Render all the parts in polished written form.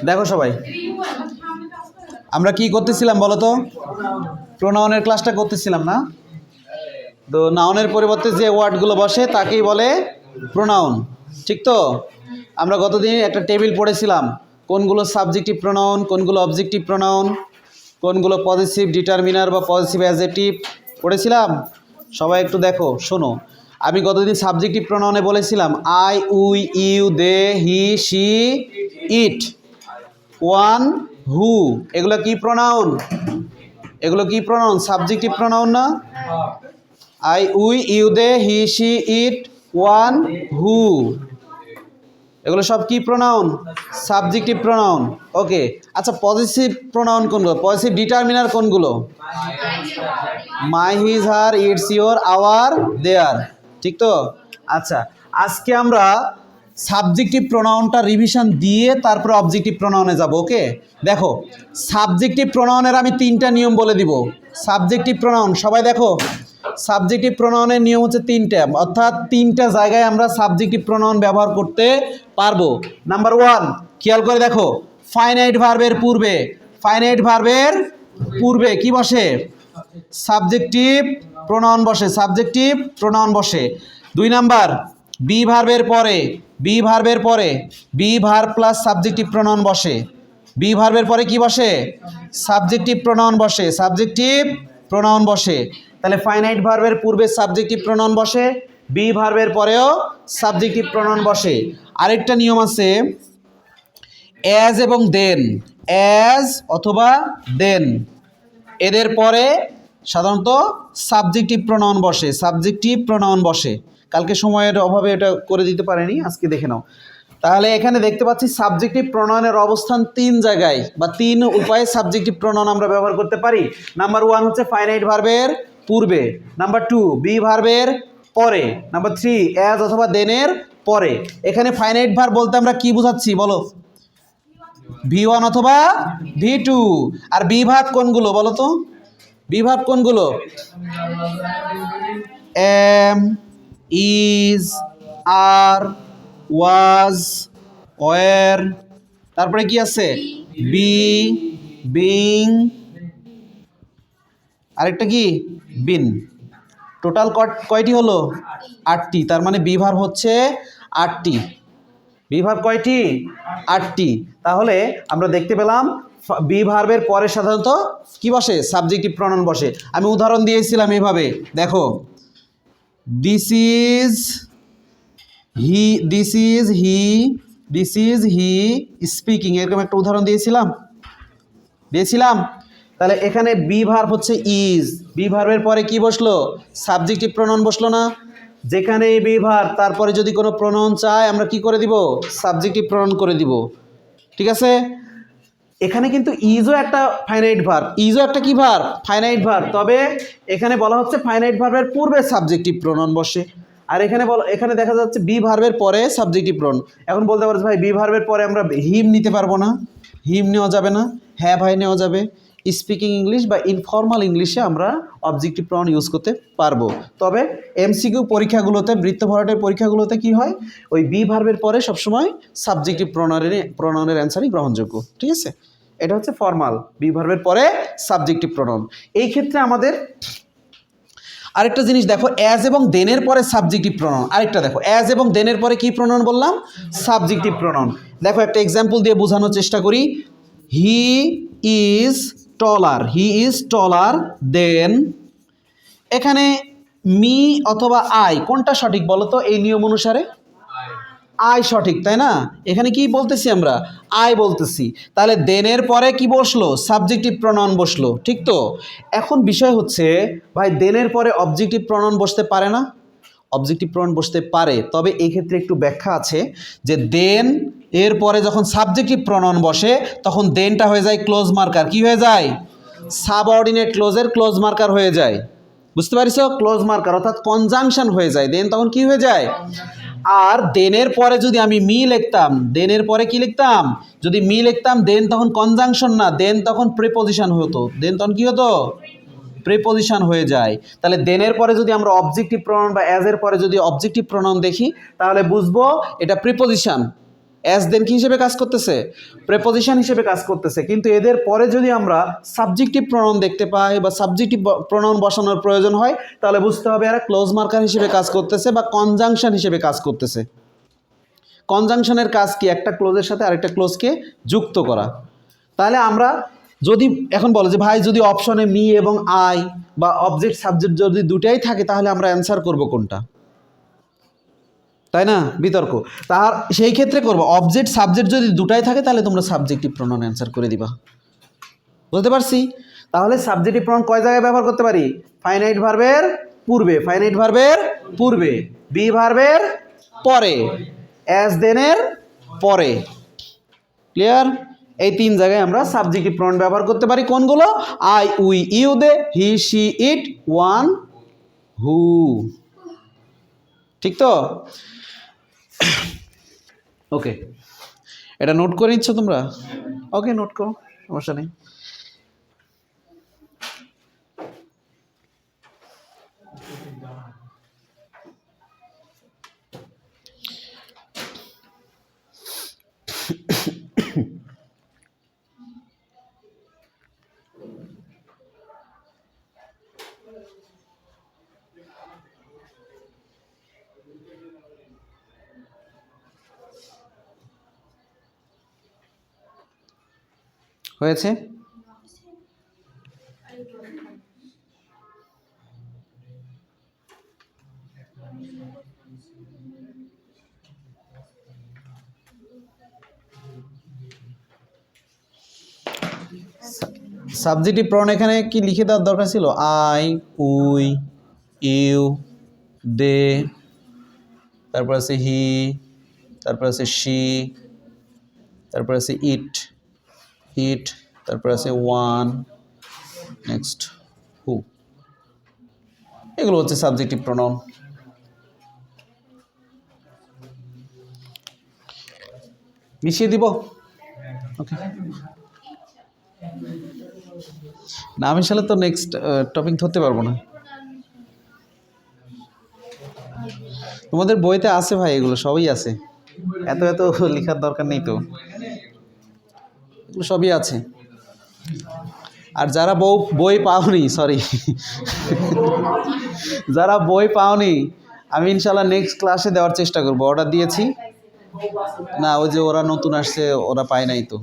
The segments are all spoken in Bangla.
দেখো সবাই, আমরা কি করতেছিলাম বলো তো? প্রোনাউনের ক্লাসটা করতেছিলাম না? তো নাউনের পরিবর্তে যে ওয়ার্ডগুলো বসে তাকেই বলে প্রোনাউন, ঠিক তো? আমরা গতদিন একটা টেবিল পড়েছিলাম, কোনগুলো সাবজেক্টিভ প্রোনাউন, কোনগুলো অবজেক্টিভ প্রোনাউন, কোনগুলো পজিটিভ ডিটারমিনার বা পজিটিভ অ্যাডজেক্টিভ পড়েছিলাম। সবাই একটু দেখো, শোনো। আমি গতদিন সাবজেক্টিভ প্রোনাউনে বলেছিলাম I, we, you, they, he, she, it, one, who. এগুলো কি প্রোনাউন? এগুলো কি প্রোনাউন? সাবজেক্টিভ প্রোনাউন না? I, we, you, they, he, she, it, one, who. এগুলো সব কি প্রোনাউন? Subjective pronoun. ওকে, আচ্ছা পজিটিভ প্রোনাউন কোনগুলো? পজিটিভ ডিটারমিনার কোনগুলো? My, his, her, its, your, our, their, ঠিক তো? আচ্ছা, আজকে আমরা সাবজেক্টিভ প্রোনাউনটা রিভিশন দিয়ে তারপরে অবজেক্টিভ প্রোনাউনে যাব। ওকে, দেখো সাবজেক্টিভ প্রোনাউনের আমি 3টা নিয়ম বলে দিব। সাবজেক্টিভ প্রোনাউন সবাই দেখো, সাবজেক্টিভ প্রোনাউনের নিয়ম হচ্ছে 3টা, অর্থাৎ 3টা জায়গায় আমরা সাবজেক্টিভ প্রোনাউন ব্যবহার করতে পারবো। নাম্বার 1, খেয়াল করে দেখো, ফাইনাইট ভার্বের পূর্বে, ফাইনাইট ভার্বের পূর্বে কি বসে? সাবজেক্টিভ প্রোনাউন বসে, সাবজেক্টিভ প্রোনাউন বসে। 2 নাম্বার, বি ভার্বের পরে, বি ভার্বের পরে be verb plus subjective pronoun বসে। বি ভার্বের পরে কি বসে? সাবজেক্টিভ প্রোনাউন বসে, সাবজেক্টিভ প্রোনাউন বসে। তাহলে ফাইনাইট ভার্বের পূর্বে সাবজেক্টিভ প্রোনাউন বসে, বি ভার্বের পরেও সাবজেক্টিভ প্রোনাউন বসে। আরেকটা নিয়ম আছে, অ্যাজ এবং দেন, অ্যাজ অথবা দেন, এদের পরে সাধারণত সাবজেক্টিভ প্রোনাউন বসে, সাবজেক্টিভ প্রোনাউন বসে। কালকে সময়ের অভাবে এটা করে দিতে পারেনি, আজকে দেখে নাও। তাহলে এখানে দেখতে পাচ্ছি সাবজেক্টিভ প্রোনাউনের অবস্থান 3 জায়গায় বা 3 উপায়ে সাবজেক্টিভ প্রোনাউন আমরা ব্যবহার করতে পারি। নাম্বার 1 হচ্ছে ফাইনাইট ভার্বের পূর্বে, নাম্বার 2 বি ভার্বের পরে, নাম্বার 3 অ্যাজ অথবা দেনের পরে। এখানে ফাইনাইট ভার্ব বলতে আমরা কি বোঝাচ্ছি বলো? V1 অথবা V2। আর বি ভার্ব কোনগুলো বলো তো? বি ভার্ব কোনগুলো? Am, is, are, was, were, তারপরে কি আছে? বি, বিং, আরেকটা কি? বিন। টোটাল কয়টি হলো? 8টি। তার মানে বি ভার্ব হচ্ছে 8টি। বি ভার্ব কয়টি? 8টি। তাহলে আমরা দেখতে পেলাম বি ভার্বের পরে সাধারণত কি বসে? সাবজেক্টিভ প্রোনাউন বসে। আমি উদাহরণ দিয়েছিলাম এভাবে, দেখো, this is he, this is he, this is he speaking, এরকম একটা উদাহরণ দিয়েছিলাম, দিয়েছিলাম। তাহলে এখানে বি ভার্ব হচ্ছে ইজ, বি ভার্বের পরে কি বসলো? সাবজেক্টিভ প্রোনাউন বসলো না? যেখানে বি ভার্ব তারপরে যদি কোনো প্রোনাউন চায় আমরা কি করে দিব? সাবজেক্টিভ প্রোনাউন করে দিব, ঠিক আছে? এখানে কিন্তু ইজও একটা ফাইনাইট ভার্ব, ইজও একটা কি ভার্ব? Finite verb. তবে এখানে বলা হচ্ছে ফাইনাইট ভার্বের পূর্বে সাবজেক্টিভ প্রোনাউন বসে। আর এখানে দেখা যাচ্ছে বি ভার্বের পরে সাবজেক্টিভ প্রোনাউন। এখন বলতে পারছি ভাই বি ভার্বের পরে আমরা হিম নিতে পারবো না? হিম নেওয়া যাবে না? হ্যাঁ ভাই নেওয়া যাবে। স্পিকিং ইংলিশ বা ইনফর্মাল ইংলিশে আমরা অবজেক্টিভ প্রোনাউন ইউজ করতে পারবো। তবে এমসিকিউ পরীক্ষাগুলোতে, বৃত্ত ভরাটের পরীক্ষাগুলোতে কি হয়? ওই বি ভার্বের পরে সবসময় সাবজেক্টিভ প্রোনাউনের অ্যান্সারই গ্রহণযোগ্য, ঠিক আছে? এটা হচ্ছে ফর্মাল, বি ভার্বের পরে সাবজেক্টিভ প্রোনাউন। এই ক্ষেত্রে আমাদের আরেকটা জিনিস দেখো, অ্যাজ এবং দেনের পরে সাবজেক্টিভ প্রোনাউন। আরেকটা দেখো, অ্যাজ এবং দেনের পরে কি প্রোনাউন বললাম? Subjective pronoun. দেখো একটা এক্সাম্পল দিয়ে বোঝানোর চেষ্টা করি। He is taller, he is taller দেন, এখানে মি অথবা আই কোনটা সঠিক বলো তো এই নিয়ম অনুসারে? আই সঠিক, তাই না? এখানে কি বলতেছি আমরা? আই বলতেছি। তাহলে দেনের পরে কি বসলো? সাবজেক্টিভ প্রোনাউন বসলো, ঠিক তো? এখন বিষয় হচ্ছে ভাই দেনের পরে অবজেক্টিভ প্রোনাউন বসতে পারে না? অবজেক্টিভ প্রোনাউন বসতে পারে, তবে এই ক্ষেত্রে একটু ব্যাখ্যা আছে যে দেন এর পরে যখন সাবজেক্টিভ প্রোনাউন বসে তখন দেনটা হয়ে যায় ক্লোজ মার্কার। কি হয়ে যায়? সাবঅর্ডিনেট ক্লোজের ক্লোজ মার্কার হয়ে যায়। বুঝতে পারিস? ক্লোজ মার্কার অর্থাৎ কনজাংশন হয়ে যায়। দেন তখন কি হয়ে যায়? আর দেনের পরে যদি আমি মি লিখতাম, দেনের পরে কি লিখতাম? যদি মি লিখতাম দেন তখন কনজাংশন না, দেন তখন প্রিপোজিশন হতো। দেন তখন কি হতো? প্রিপোজিশন হয়ে যায়। তাহলে দেনের পরে যদি আমরা অবজেক্টিভ প্রোনাউন বা অ্যাজ এর পরে যদি অবজেক্টিভ প্রোনাউন দেখি তাহলে বুঝবো এটা প্রিপোজিশন। অ্যাজ দেন কি হিসেবে কাজ করতেছে? প্রেপোজিশন হিসেবে কাজ করতেছে। কিন্তু এদের পরে যদি আমরা সাবজেক্টিভ প্রোনাউন দেখতে পাই বা সাবজেক্টিভ প্রোনাউন বসানোর প্রয়োজন হয়, তাহলে বুঝতে হবে এরা ক্লোজ মার্কার হিসেবে কাজ করতেছে বা কনজাংশন হিসেবে কাজ করতেছে। কনজাংশনের কাজ কি? একটা ক্লোজের সাথে আরেকটা ক্লোজকে যুক্ত করা। তাহলে আমরা যদি এখন বলো যে ভাই যদি অপশনে মি এবং আই বা অবজেক্ট সাবজেক্ট যদি দুটাই থাকে, তাহলে আমরা অ্যান্সার করব কোনটা? তাই না? বিতর্ক। তার সেই ক্ষেত্রে করব অবজেক্ট সাবজেক্ট যদি দুটাই থাকে, তাহলে তোমরা সাবজেক্টিভ প্রোনাউন অ্যান্সার করে দিবা। বুঝতে পারছি? তাহলে সাবজেক্টিভ প্রোনাউন কয় জায়গায় ব্যবহার করতে পারি? ফাইনাইট ভার্বের পূর্বে, ফাইনাইট ভার্বের পূর্বে, বি ভার্বের পরে, অ্যাজ দেনের পরে। ক্লিয়ার? এই 3 জায়গায় আমরা সাবজেক্টিভ প্রোনাউন ব্যবহার করতে পারি। কোনগুলো? I, we, you, they, he, she, it, one, who. ঠিক তো? ওকে, এটা নোট করে নিচ্ছ তোমরা? ওকে, নোট করো, সমস্যা নেই। হয়েছে? সাবজেক্টিভ প্রোনাউন এখানে কি লিখে দেওয়ার দরকার ছিল? আই, উই, ইউ, দে, তারপর আছে হি, তারপর আছে শি, তারপর আছে ইট, ইট, তারপর আছে ওয়ান, নেক্সট হু। এগুলো হচ্ছে সাবজেক্টিভ প্রোনাউন। মিশিয়ে দিব? ওকে, না মিশালে তো নেক্সট টপিক ধরতে পারবো না। তোমাদের বইতে আছে ভাই, এগুলো সবই আছে, এত এত লেখার দরকার নেই তো, এগুলো সবই আছে। আর যারা বই পাওনি, সরি, যারা বই পাওনি, আমি ইনশাল্লাহ নেক্সট ক্লাসে দেওয়ার চেষ্টা করবো। অর্ডার দিয়েছি না, ওই যে ওরা নতুন আসছে, ওরা পায় নাই তো।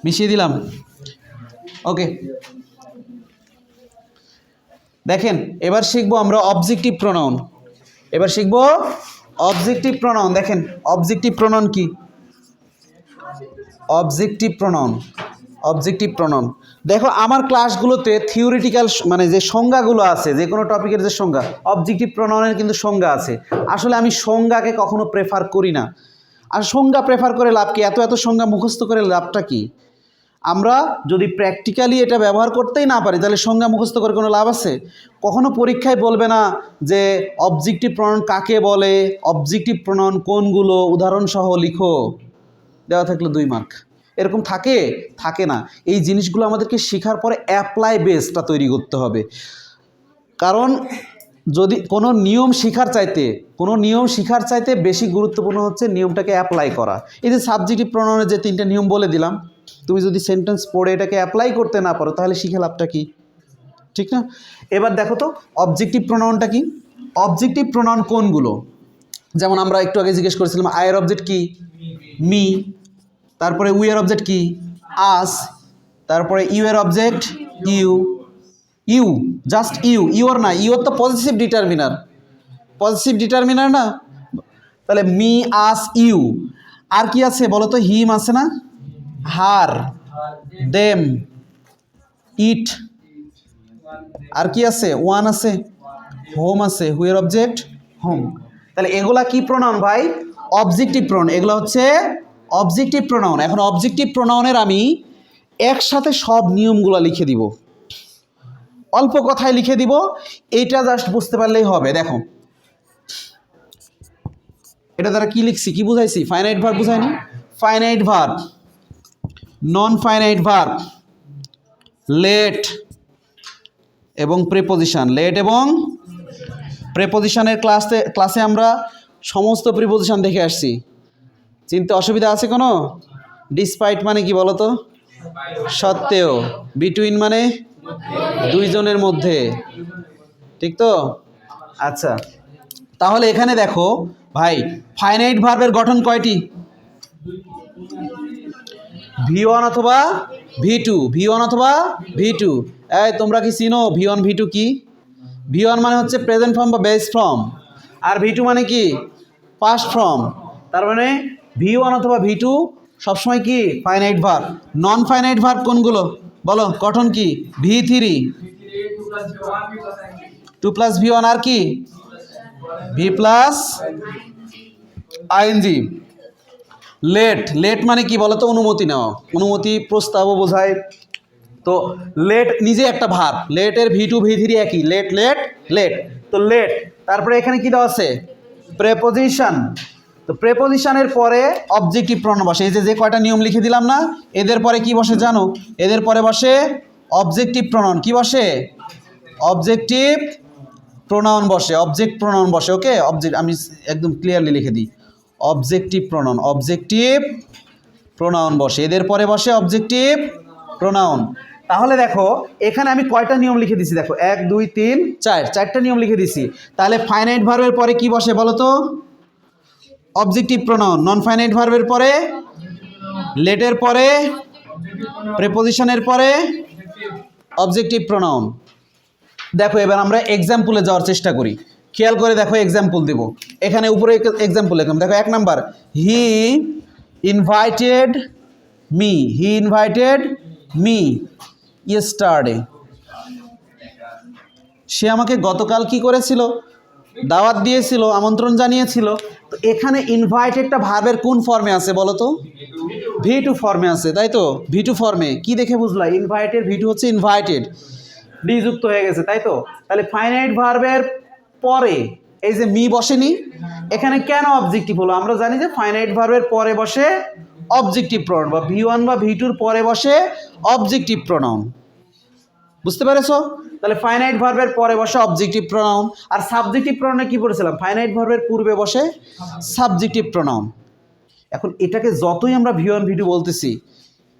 মিশিয়ে দিলাম। ওকে, দেখেন এবার শিখবো আমরা অবজেক্টিভ প্রোনাউন। এবার শিখবো অবজেক্টিভ প্রোনাউন। দেখেন অবজেক্টিভ প্রোনাউন কি? Objective pronoun, objective pronoun. দেখো আমার ক্লাসগুলোতে থিওরিটিক্যাল মানে যে সংজ্ঞাগুলো আছে, যে কোনো টপিকের যে সংজ্ঞা, অবজেক্টিভ প্রোনাউনের কিন্তু সংজ্ঞা আছে। আসলে আমি সংজ্ঞাকে কখনো প্রেফার করি না। আর সংজ্ঞা প্রেফার করে লাভ কি? এত এত সংজ্ঞা মুখস্থ করে লাভটা কি? আমরা যদি প্র্যাকটিক্যালি এটা ব্যবহার করতেই না পারি, তাহলে সংজ্ঞা মুখস্থ করে কোনো লাভ আছে? কখনো পরীক্ষায় বলবে না যে অবজেক্টিভ প্রোনাউন কাকে বলে, অবজেক্টিভ প্রোনাউন কোনগুলো, উদাহরণসহ লিখো। দেওয়া থাকলে 2 মার্ক। এরকম থাকে? থাকে না। এই জিনিসগুলো আমাদেরকে শেখার পরে অ্যাপ্লাই বেসটা তৈরি করতে হবে। কারণ যদি কোনো নিয়ম শেখার চাইতে বেশি গুরুত্বপূর্ণ হচ্ছে নিয়মটাকে অ্যাপ্লাই করা। এই যে সাবজেক্টিভ প্রোনাউনের যে 3টে নিয়ম বলে দিলাম, তুমি যদি সেন্টেন্স পড়ে এটাকে অ্যাপ্লাই করতে না পারো, তাহলে শিখে লাভটা কি? ঠিক না? এবার দেখো তো অবজেক্টিভ প্রোনাউনটা কি? অবজেক্টিভ প্রোনাউন কোনগুলো? যেমন আমরা একটু আগে জিজ্ঞেস করেছিলাম, আয়ের অবজেক্ট কি? মি। তারপরে উই এর অবজেক্ট কি? আস। তারপরে ইউ এর object you. You, just you, your না, ইউর তো পজিটিভ ডিটারমিনার, পজিটিভ ডিটারমিনার না। তাহলে মি, আস, ইউ। আর কি আছে বলো তো? হিম আছে না, হার, দেম, ইট। আর কি আছে? ওয়ান আছে, হোম আছে, হুয়ের অবজেক্ট হোম। তাহলে এগুলা কি প্রোনাউন ভাই? Objective pronoun. এগুলো হচ্ছে অবজেক্টিভ প্রোনাউন। এখন অবজেক্টিভ প্রোনাউনের আমি একসাথে সব নিয়মগুলো লিখে দিব, অল্প কথায় লিখে দিব, এইটা জাস্ট বুঝতে পারলেই হবে। দেখো এটা দ্বারা কি লিখছি, কি বুঝাইছি? ফাইনাইট ভার্ব বুঝাইনি? Finite verb, non finite verb, let এবং প্রিপোজিশন, লেট এবং প্রিপজিশনের ক্লাসে আমরা সমস্ত প্রিপজিশন দেখে আসছি। চিনতে অসুবিধা আছে কোনো? ডিসপাইট মানে কি বলো তো? সত্ত্বেও। বিটুইন মানে দুইজনের মধ্যে, ঠিক তো? আচ্ছা, তাহলে এখানে দেখো ভাই, ফাইনাইট ভার্বের গঠন কয়টি? V1 অথবা V2, V1 অথবা V2। এই তোমরা কি চিনো V1 V2 কি? V1 মানে হচ্ছে প্রেজেন্ট ফর্ম বা বেস ফর্ম, আর V2 মানে কি? Past form. তার মানে V1 অথবা V2 সবসময় কি? Finite verb. Non finite verb কোনগুলো বলো? গঠন কি? V3, 2 প্লাস V1 আর কি? V plus ING. লেট মানে কি বলো তো? অনুমতি নেওয়া, অনুমতি প্রস্তাবও বোঝায়। তো লেট নিজে একটা ভার্ব, লেটের V2 V3 একই, লেট। তো লেট, তারপরে এখানে কি দেওয়া আছে? প্রেপোজিশন। তো প্রেপোজিশনের পরে অবজেক্টিভ প্রনাউন বসে। এই যে কয়টা নিয়ম লিখে দিলাম না, এদের পরে কি বসে জানো? এদের পরে বসে অবজেক্টিভ প্রনাউন। কি বসে? অবজেক্টিভ প্রনাউন বসে, অবজেক্ট প্রনাউন বসে। ওকে, অবজেক্ট আমি একদম ক্লিয়ারলি লিখে দিই, অবজেক্টিভ প্রনাউন বসে, এদের পরে বসে অবজেক্টিভ প্রনাউন। তাহলে দেখো এখানে আমি কয়টা নিয়ম লিখে দিছি? দেখো 1 2 3 4, 4টা নিয়ম লিখে দিছি। তাহলে ফাইনাইট ভার্বের পরে কি বসে বলো তো? Objective pronoun. নন ফাইনাইট ভার্বের পরে লেটের পরে প্রিপজিশনের পরে অবজেক্টিভ প্রনাউন। দেখো এবার আমরা এক্সাম্পলে যাওয়ার চেষ্টা করি। খেয়াল করে দেখো, এক্সাম্পল দেব। এখানে উপরে এক্সাম্পল লিখলাম। দেখো 1 number, he invited me yesterday. সে আমাকে গতকাল কি করেছিল? দাওয়াত দিয়েছিল, আমন্ত্রণ জানিয়েছিল। তো এখানে ইনভাইটেডটা ভার্বের কোন ফর্মে আছে বলো তো? V2 ফর্মে আছে, তাই তো? V2 ফর্মে। কি দেখে বুঝলা? ইনভাইটেড V2 হচ্ছে ইনভাইটেড, ডি যুক্ত হয়ে গেছে, তাই তো? তাহলে ফাইনাইট ভার্বের পরে এই যে মি বসেনি, এখানে কেন অবজেক্টিভ হলো? আমরা জানি যে ফাইনাইট ভার্বের পরে বসে অবজেক্টিভ প্রনাউন, বা V1 বা V2 পরে বসে অবজেক্টিভ প্রনাউন। বুঝতে পেরেছো? তাহলে ফাইনাইট ভার্বের পরে বসে অবজেক্টিভ প্রনাউন। আর সাবজেক্টিভ প্রনাউনে কি পড়েছিলাম? ফাইনাইট ভার্বের পূর্বে বসে সাবজেক্টিভ প্রনাউন। এখন এটাকে যতই আমরা V1 V2 বলতেছি,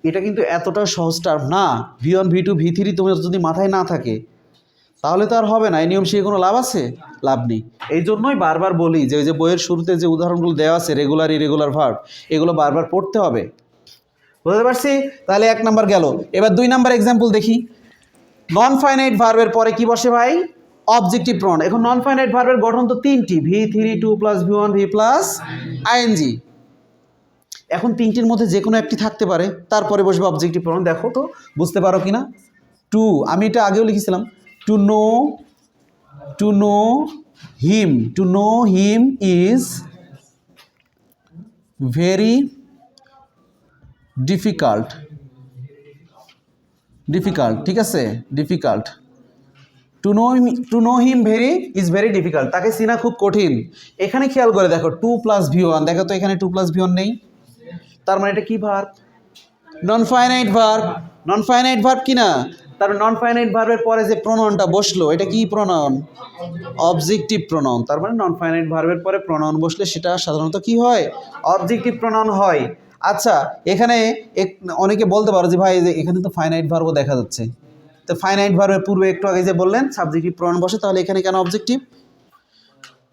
এটা কিন্তু এতটা সহজ টার্ম না। V1 V2 V3 তোমার যদি মাথায় না থাকে তাহলে তো আর হবে না। এই নিয়ম শিখে কোনো লাভ আছে? লাভ নেই। এই জন্যই বারবার বলি যে ওই যে বইয়ের শুরুতে যে উদাহরণগুলো দেওয়া আছে, রেগুলার ইরেগুলার ভার্ব, এগুলো বারবার পড়তে হবে। বুঝতে পারছি? তাহলে 1 নাম্বার গেল। এবার 2 নাম্বার এক্সাম্পল দেখি। নন ফাইনাইট ভার্বের পরে কি বসে ভাই? Objective pronoun. এখন নন ফাইনাইট ভার্বের গঠন তো 3টি, V3, 2 plus V1, V plus ING. এখন 3টির মধ্যে যে কোনো একটি থাকতে পারে, তারপরে বসবে অবজেক্টিভ প্রনাউন। দেখো তো বুঝতে পারো কিনা? টু, আমি এটা আগেও লিখেছিলাম, to know him is very difficult, ঠিক আছে? Difficult. To know him is very difficult, তাকে চিনা খুব কঠিন। এখানে খেয়াল করে দেখো 2 প্লাস V1, দেখো তো এখানে 2 প্লাস V1 নেই। তার মানে এটা কি ভার্ব? নন ফাইনাইট ভার্ব কি না? তার নন ফাইনাইট ভার্বের পরে যে প্রোনাউনটা বসলো, এটা কি প্রোনাউন? Objective pronoun. তার মানে নন ফাইনাইট ভার্বের পরে প্রোনাউন বসলে সেটা সাধারণত কি হয়? অবজেক্টিভ প্রোনাউন হয়। আচ্ছা, এখানে অনেকে বলতে পারো যে ভাই যে এখানে তো ফাইনাইট ভার্বও দেখা যাচ্ছে। তো ফাইনাইট ভার্বের পূর্বে একটু আগে যে বললেন সাবজেক্টিভ প্রোনাউন বসে, তাহলে এখানে কেন অবজেক্টিভ?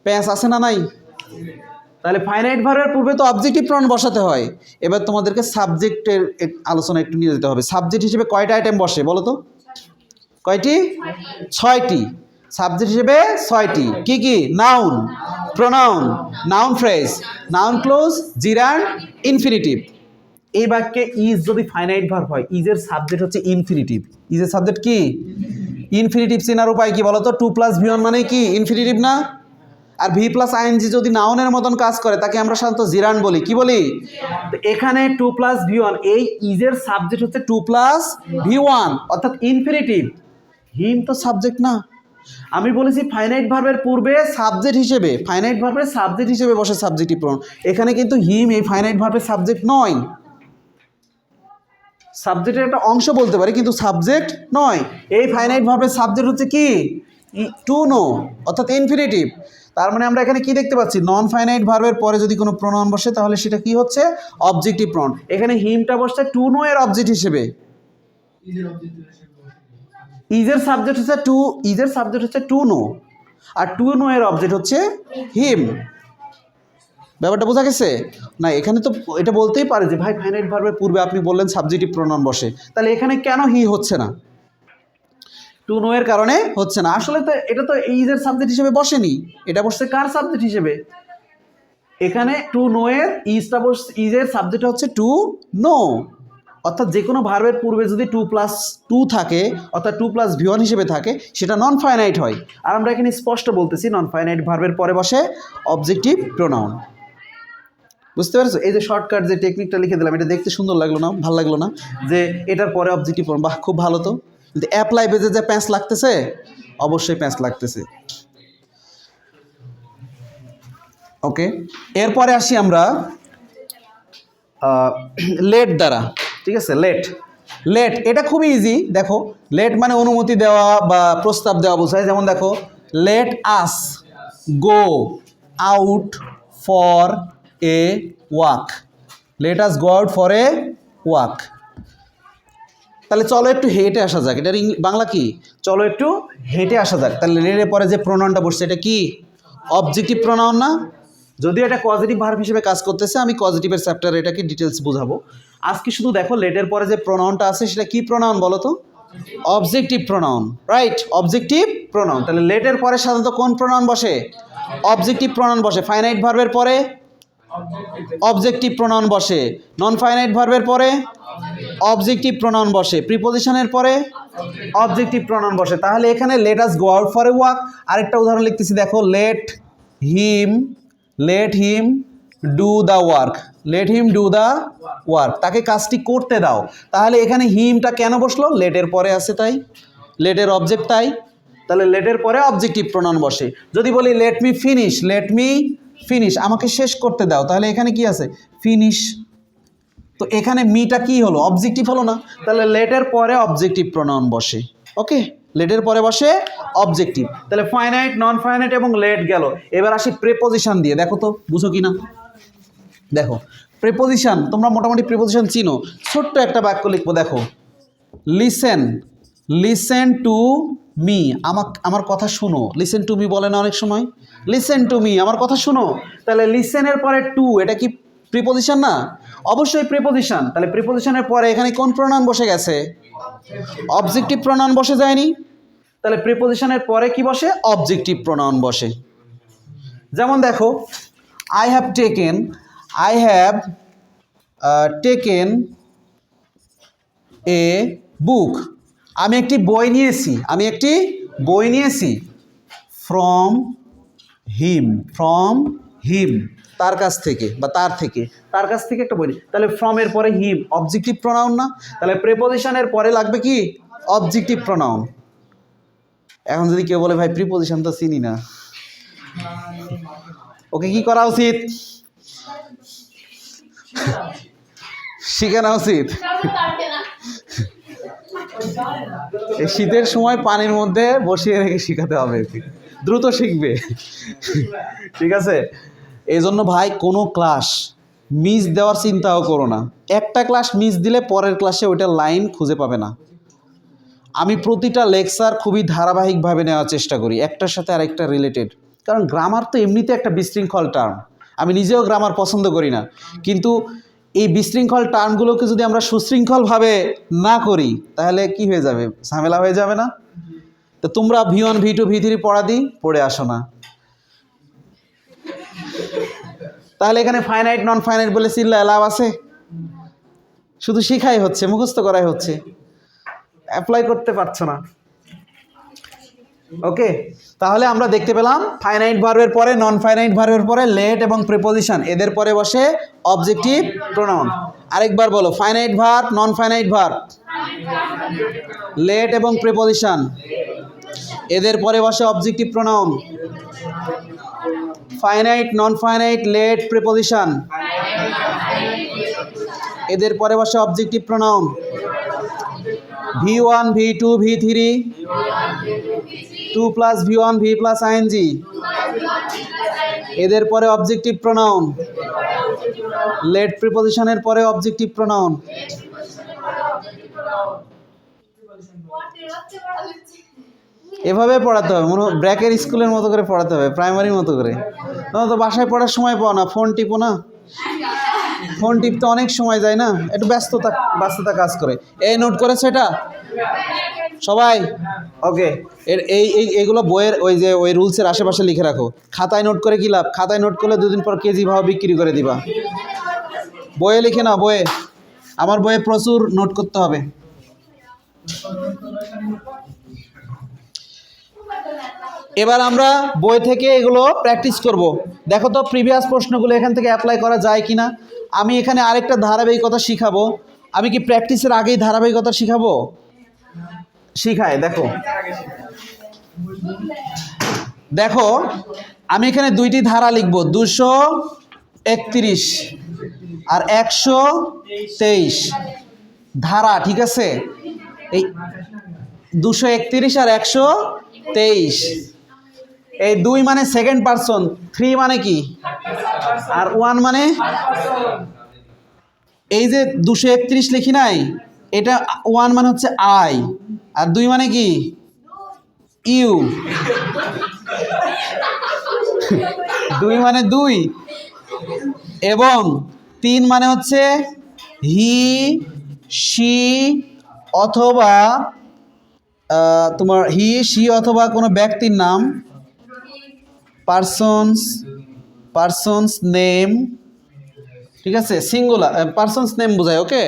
প্যাস আছে না নাই? তাহলে ফাইনাইট ভার্বের পূর্বে তো অবজেক্টিভ প্রনাউন বসাতে হয়। এবার তোমাদেরকে সাবজেক্টের আলোচনা একটু নিয়ে যেতে হবে। সাবজেক্ট হিসেবে কয়টা আইটেম বসে বলো তো? কয়টি? 6টি। সাবজেক্ট হিসেবে 6টি। কি কি? Noun, pronoun, noun phrase, noun clause, জিরান্ড, infinitive. এই বাক্যে ইজ যদি ফাইনাইট ভার্ব হয়, ইজের সাবজেক্ট হচ্ছে ইনফিনিটিভ। ইজের সাবজেক্ট কি? ইনফিনিটিভ। চেনার উপায় কি বলো তো? 2 প্লাস V1 মানে কি? ইনফিনিটিভ না? আর V প্লাস আইএনজি যদি নাউনের মতন কাজ করে তাকে আমরা সাধারণত জিরান্ড বলি। কি বলি? তো এখানে 2 প্লাস V1, এই ইজের সাবজেক্ট হচ্ছে 2 প্লাস V1, অর্থাৎ ইনফিনিটিভ। হিম তো সাবজেক্ট না। আমি বলেছি ফাইনাইট ভার্বের পূর্বে সাবজেক্ট হিসেবে, ফাইনাইট ভার্বের সাবজেক্ট হিসেবে বসে সাবজেক্টিভ প্রনাউন। এখানে কিন্তু হিম এই ফাইনাইট ভার্বের সাবজেক্ট নয়। সাবজেক্টের একটা অংশ বলতে পারি, কিন্তু সাবজেক্ট নয়। এই ফাইনাইট ভার্বের সাবজেক্ট হচ্ছে কি? টু নো অর্থাৎ ইনফিনিটিভ। তার মানে আমরা এখানে কি দেখতে পাচ্ছি, নন ফাইনাইট ভার্বের পরে যদি কোনো প্রোনাউন বসে তাহলে সেটা কি হচ্ছে, অবজেক্টিভ প্রোনাউন। এখানে হিমটা বসছে টু নো এর অবজেক্ট হিসেবে। ইজের সাবজেক্ট হচ্ছে টু নো, আর টু নো এর অবজেক্ট হচ্ছে হিম। ব্যাপারটা বোঝা গেছে না? এখানে তো এটা বলতেই পারে যে ভাই ফাইনাইট ভার্বের পূর্বে আপনি বললেন সাবজেক্টিভ প্রোনাউন বসে, তাহলে এখানে কেন হি হচ্ছে না? টু নো এর কারণে হচ্ছে না। আসলে তো এটা তো ইজের সাবজেক্ট হিসেবে বসেনি, এটা বসছে কার সাবজেক্ট হিসেবে? এখানে টু নো এর ইজের সাবজেক্ট হচ্ছে টু নো, অর্থাৎ যে কোনো ভার্বের পূর্বে যদি 2+2 থাকে অর্থাৎ 2+V1 হিসেবে থাকে সেটা নন ফাইনাইট হয়। আর আমরা এখানে স্পষ্ট বলতেছি নন ফাইনাইট ভার্বের পরে বসে অবজেক্টিভ প্রোনাউন। বুঝতে পারছো? এই যে শর্টকাট যে টেকনিকটা লিখে দিলাম, এটা দেখতে সুন্দর লাগলো না? ভালো লাগলো না যে এটার পরে অবজেক্টিভ প্রোনাউন? বাহ, খুব ভালো। তো কিন্তু অ্যাপ্লাই বেজে যে প্যাঁচ লাগতেছে, অবশ্যই প্যাঁচ লাগতেছে। ওকে, এরপরে আসি আমরা লেট দ্বারা। ঠিক আছে, লেট এটা খুবই ইজি। দেখো, লেট মানে অনুমতি দেওয়া বা প্রস্তাব দেওয়া বোঝায়। যেমন দেখো, let us go out for a walk. Let us go out for a walk. তাহলে চলো একটু হেঁটে আসা যাক। এটার বাংলা কি? চলো একটু হেঁটে আসা যাক। তাহলে লেটের পরে যে প্রোনাউনটা বসছে এটা কি? অবজেক্টিভ প্রোনাউন না? যদিও এটা পজিটিভ ভার্ব হিসেবে কাজ করতেছে, আমি পজিটিভের চ্যাপ্টারে এটাকে ডিটেলস বোঝাবো। আজকে শুধু দেখো লেটের পরে যে প্রোনাউনটা আছে সেটা কি প্রোনাউন বলো তো? Objective pronoun, right? Objective pronoun. তাহলে লেটের পরে সাধারণত কোন প্রোনাউন বসে? অবজেক্টিভ প্রোনাউন বসে। ফাইনাইট ভার্বের পরে অবজেক্টিভ প্রোনাউন বসে। নন ফাইনাইট ভার্বের পরে অবজেক্টিভ প্রোনাউন বসে। প্রিপোজিশনের পরে অবজেক্টিভ প্রোনাউন বসে। তাহলে এখানে let us go out for a walk. আরেকটা উদাহরণ লিখতেছি, দেখো, let him do the work. Let him do the work, তাকে কাজটি করতে দাও। তাহলে এখানে হিমটা কেন বসলো? লেটের পরে আছে তাই, লেটের অবজেক্ট তাই। তাহলে লেটের পরে অবজেক্টিভ প্রোনাউন বসে। যদি বলি লেট মি ফিনিশ, আমাকে শেষ করতে দাও, তাহলে এখানে কি আছে? ফিনিশ। তো এখানে মিটা কি হলো? অবজেক্টিভ হলো না? তাহলে লেটের পরে অবজেক্টিভ প্রোনাউন বসে। ওকে, লেটের পরে বসে অবজেক্টিভ। তাহলে ফাইনাইট, নন ফাইনাইট এবং লেট গেল। এবার আসি প্রিপোজিশন দিয়ে। দেখো তো বুঝো কি না? দেখো, প্রিপোজিশন তোমরা মোটামুটি প্রিপোজিশন চিনো। ছোট্ট একটা বাক্য লিখবো, দেখো, লিসেন টু মি, আমার কথা শুনো। লিসেন টু মি বলে না অনেক সময়? লিসেন টু মি, আমার কথা শুনো। তাহলে লিসেনের পরে টু, এটা কি প্রিপোজিশন না? অবশ্যই প্রিপোজিশন। তাহলে প্রিপোজিশনের পরে এখানে কোন প্রোনাউন বসে গেছে? অবজেক্টিভ প্রোনাউন বসে যায়নি? তাহলে প্রিপোজিশনের পরে কি বসে? অবজেক্টিভ প্রোনাউন বসে। যেমন দেখো, আই হ্যাভ টেকেন এ বুক। আমি একটি বই নিয়েছি। ফ্রম হিম, তার কাছ থেকে বা তার কাছ থেকে একটা বই। তাহলে ফ্রমের পরে হিম, অবজেক্টিভ প্রোনাউন না? তাহলে প্রিপোজিশনের পরে লাগবে কি? Objective pronoun. এখন যদি কেউ বলে ভাই প্রিপোজিশন তো চিনি না, ওকে কি করা উচিত? শিখে নেওয়া উচিত। এই শীতের সময় পানির মধ্যে বসিয়ে রেখে শিখাতে হবে, দ্রুত শিখবে। ঠিক আছে? এই জন্য ভাই কোনো ক্লাস মিস দেওয়ার চিন্তাও করো না। একটা ক্লাস মিস দিলে পরের ক্লাসে ওইটা লাইন খুঁজে পাবে না। আমি প্রতিটা লেকচার খুবই ধারাবাহিকভাবে নেওয়ার চেষ্টা করি, একটার সাথে আরেকটা রিলেটেড। কারণ গ্রামার তো এমনিতে একটা বিশৃঙ্খল টার্ম। আমি নিজেও গ্রামার পছন্দ করি না, কিন্তু এই বিশৃঙ্খল টার্মগুলোকে যদি আমরা সুশৃঙ্খলভাবে না করি তাহলে কি হয়ে যাবে? ঝামেলা হয়ে যাবে না? তো তোমরা V1 V2 V3 পড়ে আসো না। তাহলে এখানে ফাইনাইট নন ফাইনাইট বলে চিল্লা লাভ আছে? শুধু শিখাই হচ্ছে, মুখস্থ করাই হচ্ছে, অ্যাপ্লাই করতে পারছো না। ওকে, তাহলে আমরা দেখতে পেলাম ফাইনাইট ভার্বের পরে, নন ফাইনাইট ভার্বের পরে লেট এবং প্রিপোজিশন, এদের পরে বসে অবজেক্টিভ প্রোনাউন। আরেকবার বলো, finite verb, non finite verb, let এবং প্রিপোজিশন, এদের পরে বসে objective pronoun. Finite, non finite, let, preposition, এদের পরে বসে objective pronoun. V1 V2 V3 to plus V one V plus ING, এদের পরে অবজেক্টিভ প্রোনাউন, লেট প্রিপোজিশনের পরে অবজেক্টিভ প্রোনাউন। এভাবে পড়াতে হবে, মনে ব্র্যাকের স্কুলের মতো করে পড়াতে হবে, প্রাইমারির মতো করে। তোমরা তো বাসায় পড়ার সময় পাও না, ফোন টিপো না, ফোন টিপতে অনেক সময় যায় না, একটু ব্যস্ততা কাজ করে। এই নোট করেছে এটা সবাই? ওকে, এইগুলো বইয়ের ওই রুলসের আশেপাশে লিখে রাখো। খাতায় নোট করে কি লাভ? খাতায় নোট করলে দুদিন পর কেজি ভাव বিক্রি করে দিবা। বইয়ে লিখে না, বইয়ে, আমার বইয়ে প্রচুর নোট করতে হবে। এবার আমরা বই থেকে এগুলো প্র্যাকটিস করব। দেখো তো প্রিভিয়াস প্রশ্নগুলো এখান থেকে অ্যাপ্লাই করা যায় কিনা। আমি এখানে আরেকটা ধারাবাহিকতা শিখাবো। আমি কি প্র্যাকটিসের আগেই ধারাবাহিকতা শিখাবো? শিখায়, দেখো দেখো আমি এখানে দুইটি ধারা লিখব, 231 আর 123 ধারা, ঠিক আছে? এই 231 আর 123, এই 2 মানে সেকেন্ড পারসন, 3 মানে কি, আর 1 মানে, এই যে 231 লিখি নাই, এটা 1 মানে হচ্ছে আই, আর 2 মানে কি, ইউ। 2 মানে 2, এবং 3 মানে হচ্ছে হি, শি, অথবা তোমার হি, শি অথবা কোনো ব্যক্তির নাম, পারসনস নেম, ঠিক আছে? সিঙ্গুলার পারসনস নেম বোঝায়। ওকে,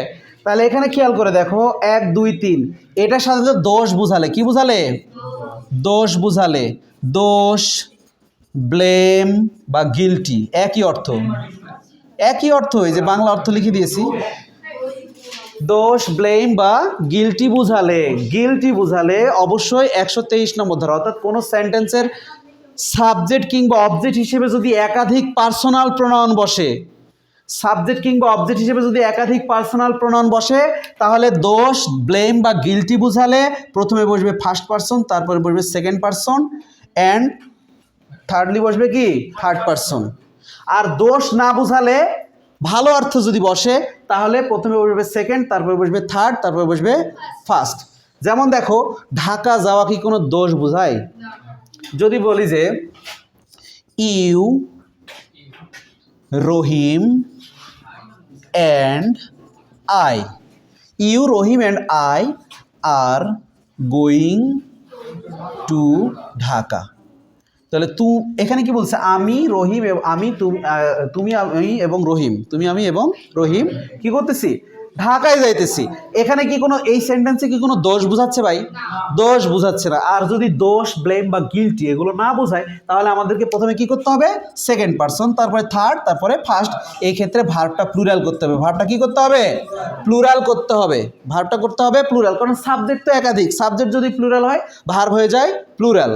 তাহলে এখানে খেয়াল করে দেখো 1 2 3, এটার সাথে দোষ বুঝালে, কি বুঝালে? দোষ বুঝালে, দোষ, ব্লেম বা গিলটি, একই অর্থ, একই অর্থ। এই যে বাংলা অর্থ লিখে দিয়েছি। দোষ, ব্লেম বা গিলটি বুঝালে অবশ্যই 123 নম্বর ধারা, অর্থাৎ কোনো সেন্টেন্সের সাবজেক্ট কিংবা অবজেক্ট হিসেবে যদি একাধিক পার্সোনাল প্রোনাউন বসে, তাহলে দোষ, ব্লেম বা গিলটি বুঝালে প্রথমে বসবে ফার্স্ট পারসন, তারপরে বসবে সেকেন্ড পারসন, অ্যান্ড থার্ডলি বসবে কি, থার্ড পারসন। আর দোষ না বুঝালে, ভালো অর্থ যদি বসে, তাহলে প্রথমে বসবে সেকেন্ড, তারপরে বসবে থার্ড, তারপরে বসবে ফার্স্ট। যেমন দেখো, ঢাকা যাওয়া কি কোনো দোষ বোঝায়? যদি বলি যে you, Rahim and I, you, Rohim and I are going to Dhaka. তাহলে এখানে কি বলছে? আমি, রহিম, তুমি আমি এবং রহিম কি করতেছি? ঢাকায় যাইতেছি। এখানে কি কোনো, এই সেন্টেন্সে কি কোনো দোষ বোঝাচ্ছে ভাই? দোষ বোঝাচ্ছে না। আর যদি দোষ, ব্লেম বা গিলটি এগুলো না বোঝায়, তাহলে আমাদেরকে প্রথমে কি করতে হবে? সেকেন্ড পারসন, তারপরে থার্ড, তারপরে ফার্স্ট। এই ক্ষেত্রে ভার্বটা প্লুরাল করতে হবে। ভার্বটা কি করতে হবে? প্লুরাল করতে হবে। ভার্বটা করতে হবে প্লুরাল, কারণ সাবজেক্ট তো একাধিক। সাবজেক্ট যদি প্লুরাল হয়, ভার্ব হয়ে যায় প্লুরাল।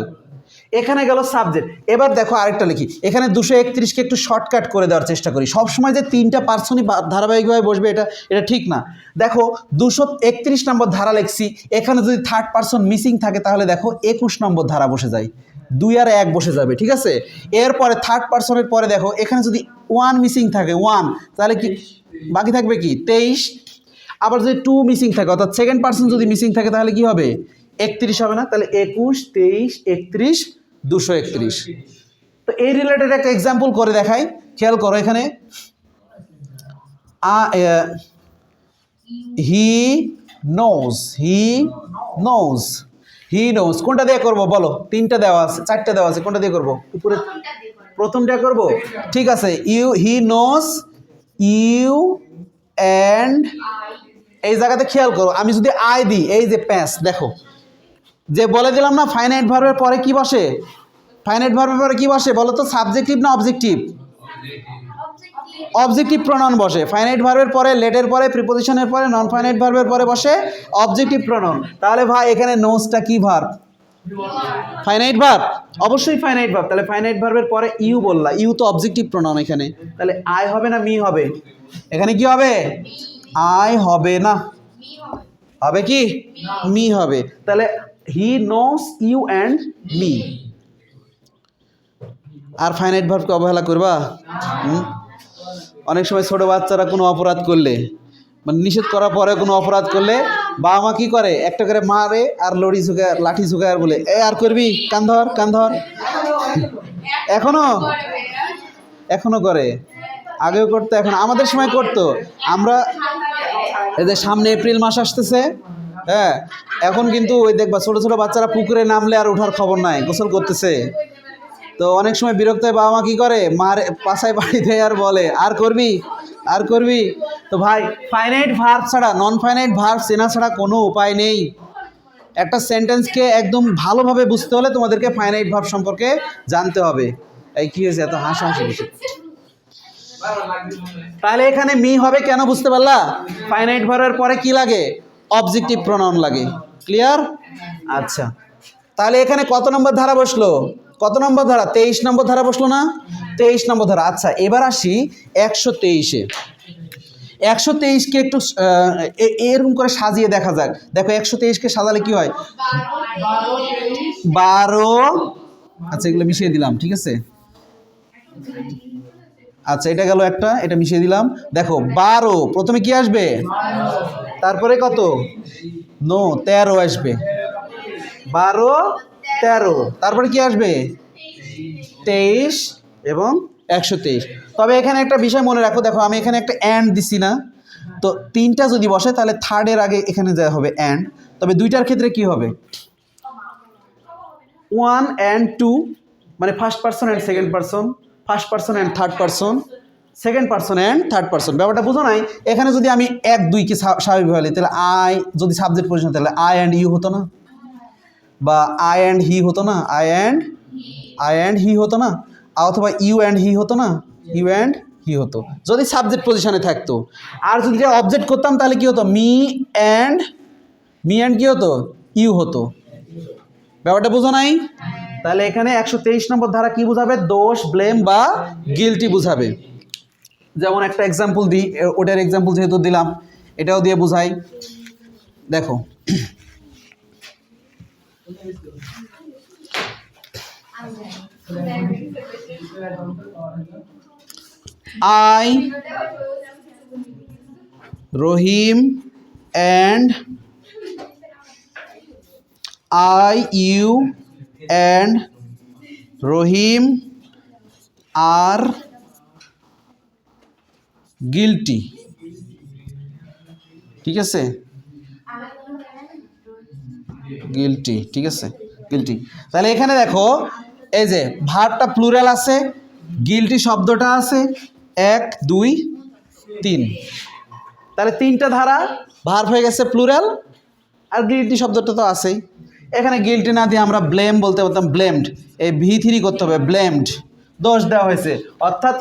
এখানে গেল সাবজেক্ট। এবার দেখো আরেকটা লিখি। এখানে 231কে একটু শর্টকাট করে দেওয়ার চেষ্টা করি। সবসময় যে 3টা পার্সনই ধারাবাহিকভাবে বসবে, এটা ঠিক না। দেখো 231 নম্বর ধারা লিখছি, এখানে যদি থার্ড পার্সন মিসিং থাকে, তাহলে দেখো 21 নম্বর ধারা বসে যায়, 2 আর 1 বসে যাবে, ঠিক আছে? এরপরে থার্ড পার্সনের পরে দেখো, এখানে যদি 1 মিসিং থাকে, 1, তাহলে কি বাকি থাকবে কি, 23। আবার যদি 2 মিসিং থাকে, অর্থাৎ সেকেন্ড পার্সন যদি মিসিং থাকে, তাহলে কি হবে? 31 হবে না? তাহলে 21, 23, 31, 231। তো এই রিলেটেড একটা এক্সাম্পল করে দেখাই, খেয়াল করো। এখানে হি নোজ, কোনটা দিয়ে করবো বলো? 3টা দেওয়া আছে, 4টা দেওয়া আছে, কোনটা দিয়ে করবো? উপরে প্রথমটা করব, ঠিক আছে? হি নোজ ইউ অ্যান্ড, এই জায়গাতে খেয়াল করো, আমি যদি আই দিই, এই যে প্যাস, দেখো যে বলে দিলাম না, ফাইনাইট ভার্বের পরে কি বসে? ফাইনাইট ভার্বের পরে কি বসে বলো তো? সাবজেক্টিভ না অবজেক্টিভ? অবজেক্টিভ প্রোনাউন বসে। ফাইনাইট ভার্বের পরে, লেটের পরে, প্রিপোজিশনের পরে, নন ফাইনাইট ভার্বের পরে বসে অবজেক্টিভ প্রোনাউন। তাহলে ভাই এখানে নোজটা কি ভার্ব? ফাইনাইট ভার্ব, অবশ্যই ফাইনাইট ভার্ব। তাহলে ফাইনাইট ভার্বের পরে ইউ বললা, ইউ তো অবজেক্টিভ প্রোনাউন এখানে। তাহলে আই হবে না মি হবে? এখানে কি হবে? আই হবে না, হবে কি? মি হবে। তাহলে he knows you and me. আর ফাইনাইট ভার্বকে অবহেলা করবা? অনেক সময় ছোট বাচ্চারা কোনো অপরাধ করলে, মানে নিষেধ করার পরে কোনো অপরাধ করলে বাবা মা কি করে, একটা করে মারে আর লাঠি ঝুঁকায় আর বলে এ আর করবি, কান ধর কান ধর। এখনো করে, আগেও করতো, এখন আমাদের সময় করতো। আমরা এই যে সামনে এপ্রিল মাস আসতেছে, হ্যাঁ, এখন কিন্তু ওই দেখবা ছোট ছোট বাচ্চারা পুকুরে নামলে আর ওঠার খবর নাই, গোসল করতেছে। তো অনেক সময় বিরক্ত হয়ে বাবা মা কি করে, মার পাশায় বাড়ি দেয় আর বলে আর করবি আর করবি। তো ভাই ফাইনাইট ভার্ব ছাড়া, নন ফাইনাইট ভার্ব চেনা ছাড়া কোনো উপায় নেই। একটা সেন্টেন্সকে একদম ভালোভাবে বুঝতে হলে তোমাদেরকে ফাইনাইট ভার্ব সম্পর্কে জানতে হবে। এই কি হয়েছে, এত হাসাহাসি বেশি? তাহলে এখানে মি হবে কেন বুঝতে পারলা? ফাইনাইট ভার্বের পরে কি লাগে? অবজেক্টিভ প্রোনাউন লাগে। ক্লিয়ার? আচ্ছা, তাহলে এখানে কত নম্বর ধারা বসলো? কত নম্বর ধারা? 23 নম্বর ধারা বসলো না? 23 নম্বর ধারা। আচ্ছা, এবার আসি 123-এ। 123-কে একটু এরকম করে সাজিয়ে দেখা যাক। দেখো 123-কে সাজালে কি হয়? 12। আচ্ছা, এগুলো মিশিয়ে দিলাম, ঠিক আছে। আচ্ছা, এটা গেল একটা, এটা মিশিয়ে দিলাম। দেখো 12 প্রথমে কি আসবে? তারপরে কত? 13 আসবে। 12, 13, তারপরে কি আসবে? 23 এবং 123। তবে এখানে একটা বিষয় মনে রাখো, দেখো আমি এখানে একটা অ্যান্ড দিছি না, তো 3টা যদি বসে তাহলে থার্ডের আগে এখানে যা হবে অ্যান্ড। তবে 2টার ক্ষেত্রে কি হবে? 1 and 2, মানে first person and second person, first person and third person, second person and third person. ব্যাপারটা বুঝো নাই? এখানে যদি আমি 1, 2-কে স্বাভাবিকভাবে তাহলে আই, যদি সাবজেক্ট পজিশন তাহলে আই অ্যান্ড ইউ হতো না, বা আই অ্যান্ড হি হতো না, আই অ্যান্ড হি হতো না, অথবা ইউ অ্যান্ড হি হতো না, ইউ অ্যান্ড হি হতো, যদি সাবজেক্ট পজিশনে থাকতো। আর যদি অবজেক্ট করতাম তাহলে কি হতো? মি অ্যান্ড কি হতো? ইউ হতো। ব্যাপারটা বুঝো নাই? তাহলে এখানে 123 নম্বর ধারা কি বুঝাবে? দোষ, ব্লেম বা গিলটি বুঝাবে। যেমন একটা এক্সাম্পল দিই, ওটার এক্সাম্পল যেহেতু দিলাম এটাও দিয়ে বুঝাই। দেখো I, Rohim and you and Rohim are guilty, ঠিক আছে? গিলটি, ঠিক আছে, গিলটি। তাহলে এখানে দেখো এই যে ভার্বটা প্লুরাল আছে, গিলটি শব্দটা আছে 1, 2, 3। তাহলে 3টা ধারা ভার্ব হয়ে গেছে প্লুরাল, আর গিলটি শব্দটা তো আছেই। এখানে গিলটি না দিয়ে আমরা ব্লেম বলতে পারতাম, ব্লেমড। এই V3 করতে হবে, ব্লেমড। দোষ দেওয়া হয়েছে, অর্থাৎ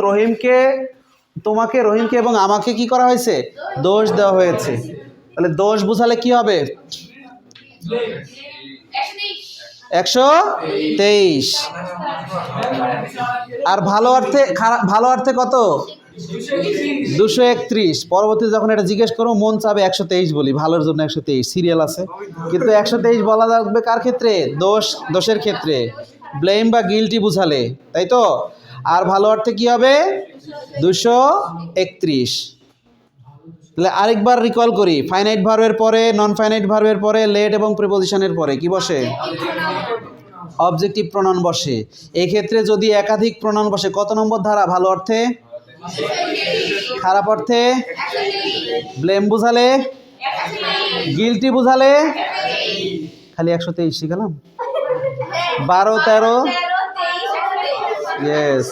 তোমাকে রহিমকে এবং আমাকে কি করা হয়েছে? দোষ দেওয়া হয়েছে। তাহলে দোষ বুঝালে কি হবে? 123। আর ভালো অর্থে কত? 231। পরবর্তী যখন এটা জিজ্ঞেস করো মন চাবে 123 বলি, ভালোর জন্য 123 সিরিয়াল আছে, কিন্তু 123 বলা যাবে কার ক্ষেত্রে? দোষের ক্ষেত্রে, ব্লেম বা গিলটি বুঝালে, তাই তো। আর ভালো অর্থে কি হবে? 231। তাহলে আরেকবার রিকল করি, ফাইনাইট ভার্বের পরে, নন ফাইনাইট ভার্বের পরে, লেট এবং প্রিপোজিশনের পরে কি বসে? অবজেক্টিভ প্রনাউন বসে। এই ক্ষেত্রে যদি একাধিক প্রনাউন বসে, কত নম্বর ধারা? ভালো অর্থে, খারাপ অর্থে, ব্লেম বুঝালে, গিলটি বুঝালে, খালি 123 শিখালাম। 12, 13, ইয়েস।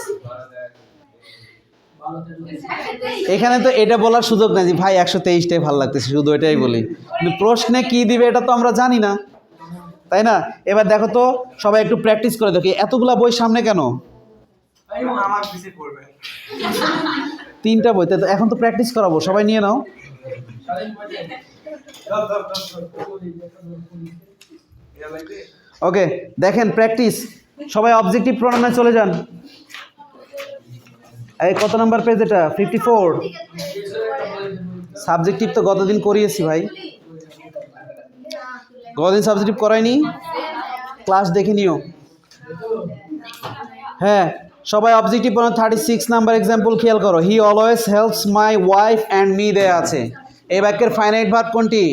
এখানে তো এটা বলার সুযোগ নাই যে ভাই 123টাই ভালো লাগতেছে, শুধু এটাই বলি, কিন্তু প্রশ্নে কি দিবে এটা তো আমরা জানি না, তাই না? এবার দেখো তো, সবাই একটু প্র্যাকটিস করে দেখি। এতগুলা বই সামনে কেন? 3টা বই, তো এখন তো প্র্যাকটিস করাবো, সবাই নিয়ে নাও। ওকে, দেখেন প্র্যাকটিস। সবাই অবজেক্টিভ প্রোনাউনে চলে যান। এই কত নাম্বার পেজ এটা? 54। সাবজেক্টিভ তো গতদিন করিয়েছি ভাই। কদিন সাবজেক্টিভ করায়নি? ক্লাস দেখে নিও। হ্যাঁ, সবাই অবজেক্টিভ 36 নাম্বার এক্সাম্পল খেয়াল করো। He always helps my wife and me দেয়া আছে। এই বাক্যের ফাইনাইট ভার্ব কোনটি?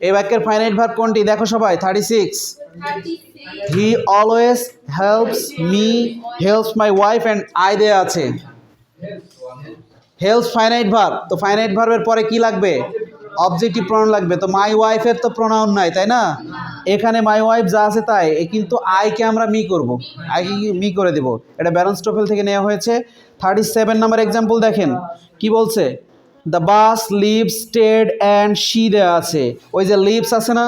এই বাক্যের ফাইনাইট ভার্ব কোনটি? দেখো সবাই 36। He always helps me, helps my wife and I দেয়া আছে। হেল্পস ফাইনাইট ভার্ব, তো ফাইনাইট ভার্বের পরে কি লাগবে? অবজেক্টিভ প্রনাউন লাগবে। তো মাই ওয়াইফের তো প্রনাউন নাই, তাই না? এখানে মাই ওয়াইফ যা আছে তাই, কিন্তু আইকে আমরা মি করব, আইকে মি করে দেব। এটা ব্যালেন্স টোফেল থেকে নেওয়া হয়েছে। 37 নাম্বার এক্সাম্পল দেখেন কি বলছে। The bus leaves, stayed and she দেওয়া আছে। ওই যে লিভস আছে না,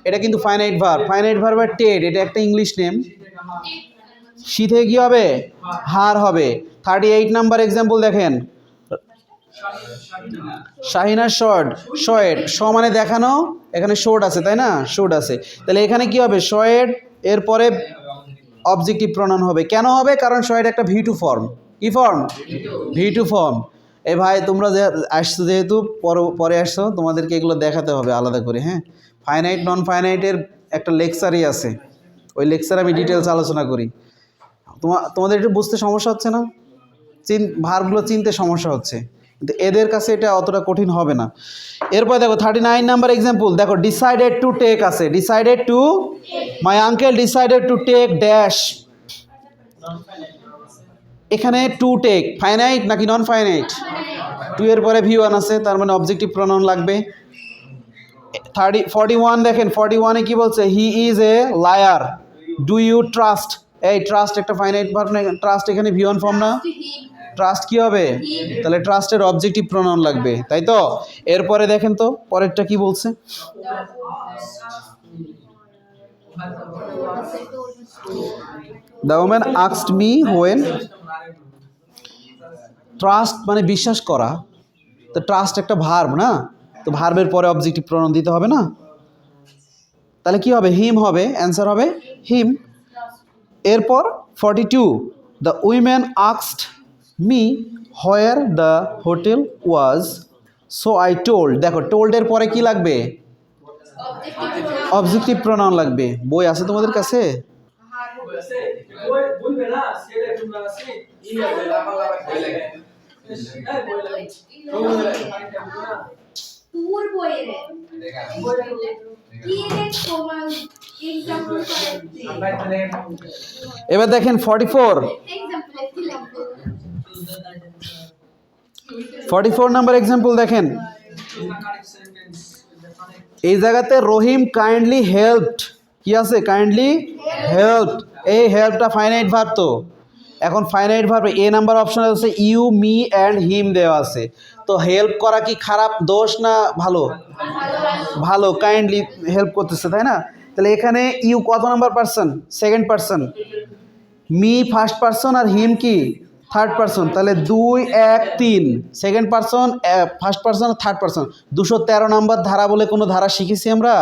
এটা কিন্তু ফাইনাইট ভার্ব। ফাইনাইট ভার্বের টেড, এটা একটা ইংলিশ নেম। শি থেকে কী হবে? হার হবে। 38 নাম্বার এক্সাম্পল দেখেন। শাহিনা শর্ট, শয়েড, শ মানে দেখানো, এখানে শোর্ট আছে তাই না, শোর্ট আছে। তাহলে এখানে কি হবে? শয়েড এরপরে অবজেক্টিভ প্রনাউন হবে। কেন হবে? কারণ শয়েড একটা ভি টু ফর্ম। কি ফর্ম? V two form. এই ভাই তোমরা যে আসছো, যেহেতু পরে আসছো, তোমাদেরকে এগুলো দেখাতে হবে আলাদা করে। হ্যাঁ, ফাইনাইট নন ফাইনাইটের একটা লেকচারই আছে, ওই লেকচার আমি ডিটেলস আলোচনা করি। তোমাদের একটু বুঝতে সমস্যা হচ্ছে না? ভার্বগুলো চিনতে সমস্যা হচ্ছে, কিন্তু এদের কাছে এটা অতটা কঠিন হবে না। এরপর দেখো 39 নাম্বার এক্সাম্পল দেখো। ডিসাইডেড টু টেক আছে। Decided to, my uncle decided to take dash. এখানে টু টেক ফাইনাইট নাকি নন ফাইনাইট? টু এর পরে ভি1 আছে, তার মানে অবজেক্টিভ প্রনাউন লাগবে। 41 দেখেন। 41-এ কি বলছে? He is a liar, do you trust. এই ট্রাস্ট একটা ফাইনাইট ভার্ব না? ট্রাস্ট এখানে ভি1 ফর্ম না? ট্রাস্ট কি হবে? তাহলে ট্রাস্টের অবজেক্টিভ প্রনাউন লাগবে, তাই তো? এরপরে দেখেন তো পরেরটা কি বলছে। The woman asked me when. Trust মানে বিশ্বাস করা, তো ট্রাস্ট একটা ভার্ব না, তো ভার্বের পরে অবজেক্টিভ প্রনাউন দিতে হবে না? তাহলে কি হবে? হিম হবে, অ্যান্সার হবে হিম। এরপর 42, the women asked me where the hotel was, so I told. দেখো টোল্ডের পরে কি লাগবে? অবজেক্টিভ প্রনাউন লাগবে। বই আছে তোমাদের কাছে? এবার দেখেন 44 নাম্বার এক্সাম্পল দেখেন। এই জায়গাতে রহিম কাইন্ডলি হেল্পড, কি আছে? Kindly helped. এই হেল্পটা ফাইনাইট ভার্ব। তো এখন ফাইনাইট ভার্ব এ নাম্বার অপশনে আছে ইউ, মি অ্যান্ড হিম দেওয়া আছে। তো হেল্প করা কি খারাপ, দোষ না ভালো? ভালো, কাইন্ডলি হেল্প করতেছে, তাই না? তাহলে এখানে ইউ কত number person? Second person. Me first person আর হিম কি থার্ড পার্সন। তাহলে 2, 1, 3, second person, first person, third person. 213 number ধারা বলে কোনো ধারা শিখেছি আমরা?